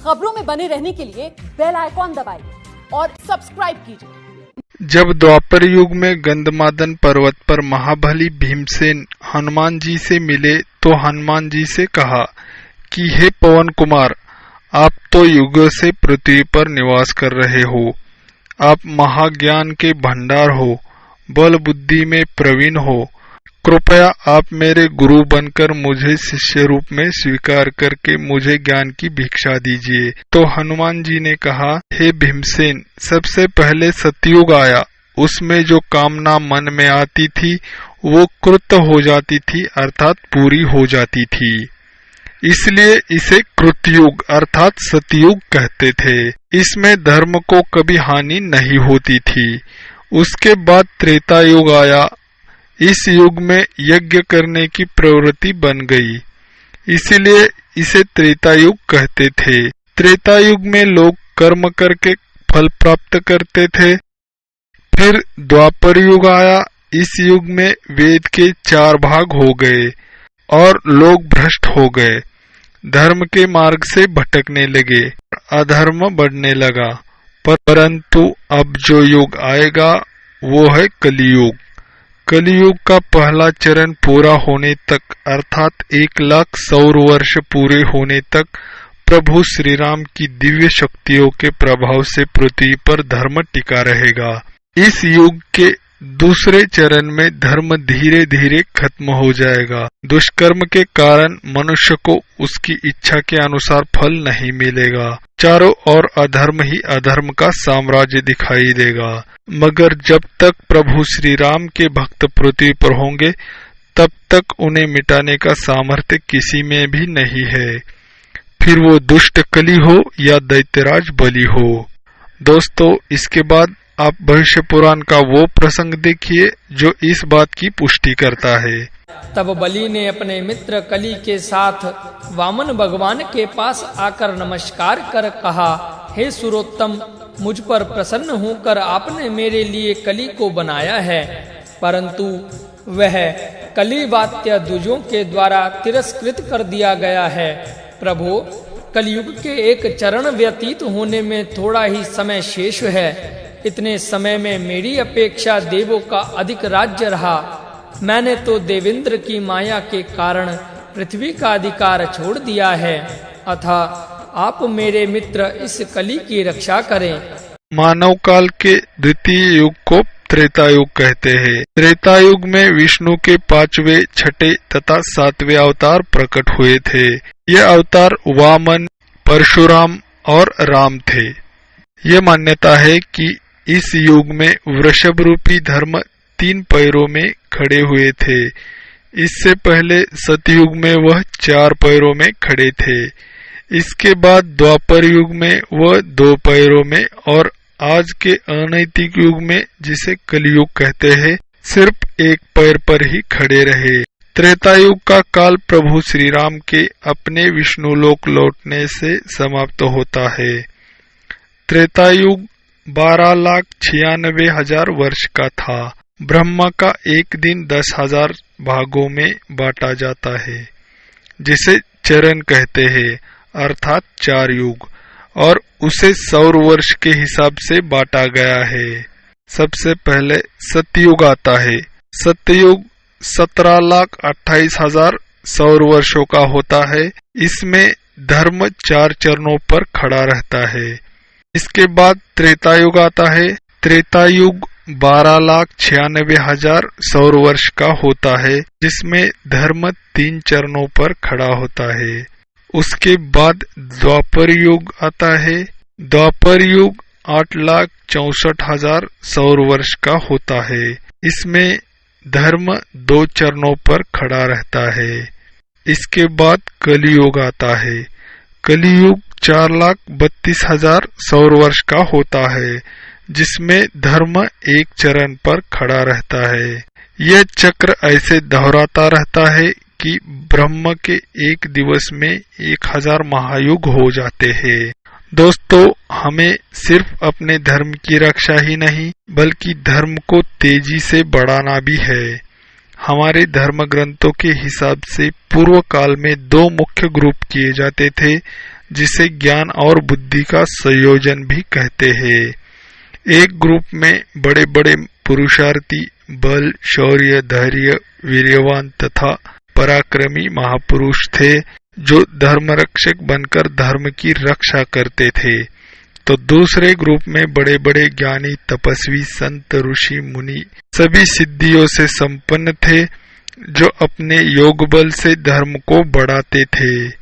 खबरों में बने रहने के लिए बेल आइकॉन दबाइए और सब्सक्राइब कीजिए। जब द्वापर युग में गंधमादन पर्वत पर महाबली भीमसेन हनुमान जी से मिले तो हनुमान जी से कहा कि हे पवन कुमार, आप तो युगों से पृथ्वी पर निवास कर रहे हो। आप महाज्ञान के भंडार हो, बल बुद्धि में प्रवीण हो। कृपया आप मेरे गुरु बनकर मुझे शिष्य रूप में स्वीकार करके मुझे ज्ञान की भिक्षा दीजिए। तो हनुमान जी ने कहा, हे भीमसेन, सबसे पहले सतयुग आया। उसमें जो कामना मन में आती थी वो कृत हो जाती थी, अर्थात पूरी हो जाती थी। इसलिए इसे कृतयुग अर्थात सतयुग कहते थे। इसमें धर्म को कभी हानि नहीं होती थी। उसके बाद त्रेता युग आया। इस युग में यज्ञ करने की प्रवृत्ति बन गई, इसीलिए इसे त्रेता युग कहते थे। त्रेता युग में लोग कर्म करके फल प्राप्त करते थे। फिर द्वापर युग आया। इस युग में वेद के 4 भाग हो गए और लोग भ्रष्ट हो गए, धर्म के मार्ग से भटकने लगे, अधर्म बढ़ने लगा। परंतु अब जो युग आएगा वो है कलियुग। कलियुग का पहला चरण पूरा होने तक अर्थात 1,00,000 सौर वर्ष पूरे होने तक प्रभु श्री राम की दिव्य शक्तियों के प्रभाव से पृथ्वी पर धर्म टिका रहेगा। इस युग के दूसरे चरण में धर्म धीरे धीरे खत्म हो जाएगा। दुष्कर्म के कारण मनुष्य को उसकी इच्छा के अनुसार फल नहीं मिलेगा। चारों ओर अधर्म ही अधर्म का साम्राज्य दिखाई देगा। मगर जब तक प्रभु श्री राम के भक्त पृथ्वी पर होंगे तब तक उन्हें मिटाने का सामर्थ्य किसी में भी नहीं है, फिर वो दुष्ट कली हो या दैत्यराज बलि हो। दोस्तों, इसके बाद आप भविष्य पुराण का वो प्रसंग देखिए जो इस बात की पुष्टि करता है। तब बलि ने अपने मित्र कली के साथ वामन भगवान के पास आकर नमस्कार कर कहा, हे सुरोत्तम, मुझ पर प्रसन्न होकर आपने मेरे लिए कली को बनाया है, परंतु वह कली वात्य द्विजों के द्वारा तिरस्कृत कर दिया गया है। प्रभु, कलयुग के एक चरण व्यतीत होने में थोड़ा ही समय शेष है। इतने समय में मेरी अपेक्षा देवों का अधिक राज्य रहा। मैंने तो देवेंद्र की माया के कारण पृथ्वी का अधिकार छोड़ दिया है, अतः आप मेरे मित्र इस कली की रक्षा करें। मानव काल के द्वितीय युग को त्रेता युग कहते हैं। त्रेता युग में विष्णु के 5वें, 6ठे तथा 7वें अवतार प्रकट हुए थे। ये अवतार वामन, परशुराम और राम थे। ये मान्यता है कि इस युग में वृषभ रूपी धर्म 3 पैरों में खड़े हुए थे। इससे पहले सतयुग में वह 4 पैरों में खड़े थे। इसके बाद द्वापर युग में वह 2 पैरों में और आज के अनैतिक युग में, जिसे कलियुग कहते हैं, सिर्फ 1 पैर पर ही खड़े रहे। त्रेता युग का काल प्रभु श्री राम के अपने विष्णुलोक लौटने से समाप्त होता है। त्रेता युग 12,96,000 वर्ष का था। ब्रह्मा का एक दिन 10,000 भागों में बांटा जाता है, जिसे चरण कहते हैं, अर्थात 4 युग, और उसे सौर वर्ष के हिसाब से बांटा गया है। सबसे पहले सतयुग आता है। सतयुग 17,28,000 सौर वर्षों का होता है। इसमें धर्म 4 चरणों पर खड़ा रहता है। इसके बाद त्रेता युग आता है। त्रेता युग 12,96,000 सौर वर्ष का होता है, जिसमें धर्म 3 चरणों पर खड़ा होता है। उसके बाद द्वापर युग आता है। द्वापर युग 8,64,000 सौर वर्ष का होता है। इसमें धर्म 2 चरणों पर खड़ा रहता है। इसके बाद कलियुग आता है। कलियुग 4,32,000 सौर वर्ष का होता है, जिसमें धर्म 1 चरण पर खड़ा रहता है। यह चक्र ऐसे दोहराता रहता है कि ब्रह्म के एक दिवस में 1,000 महायुग हो जाते हैं। दोस्तों, हमें सिर्फ अपने धर्म की रक्षा ही नहीं बल्कि धर्म को तेजी से बढ़ाना भी है। हमारे धर्म ग्रंथों के हिसाब से पूर्व काल में 2 मुख्य ग्रुप किए जाते थे, जिसे ज्ञान और बुद्धि का संयोजन भी कहते हैं। एक ग्रुप में बड़े बड़े पुरुषार्थी, बल, शौर्य, धैर्य, वीर्यवान तथा पराक्रमी महापुरुष थे, जो धर्मरक्षक बनकर धर्म की रक्षा करते थे। तो दूसरे ग्रुप में बड़े बड़े ज्ञानी, तपस्वी, संत, ऋषि, मुनि सभी सिद्धियों से संपन्न थे, जो अपने योग बल से धर्म को बढ़ाते थे।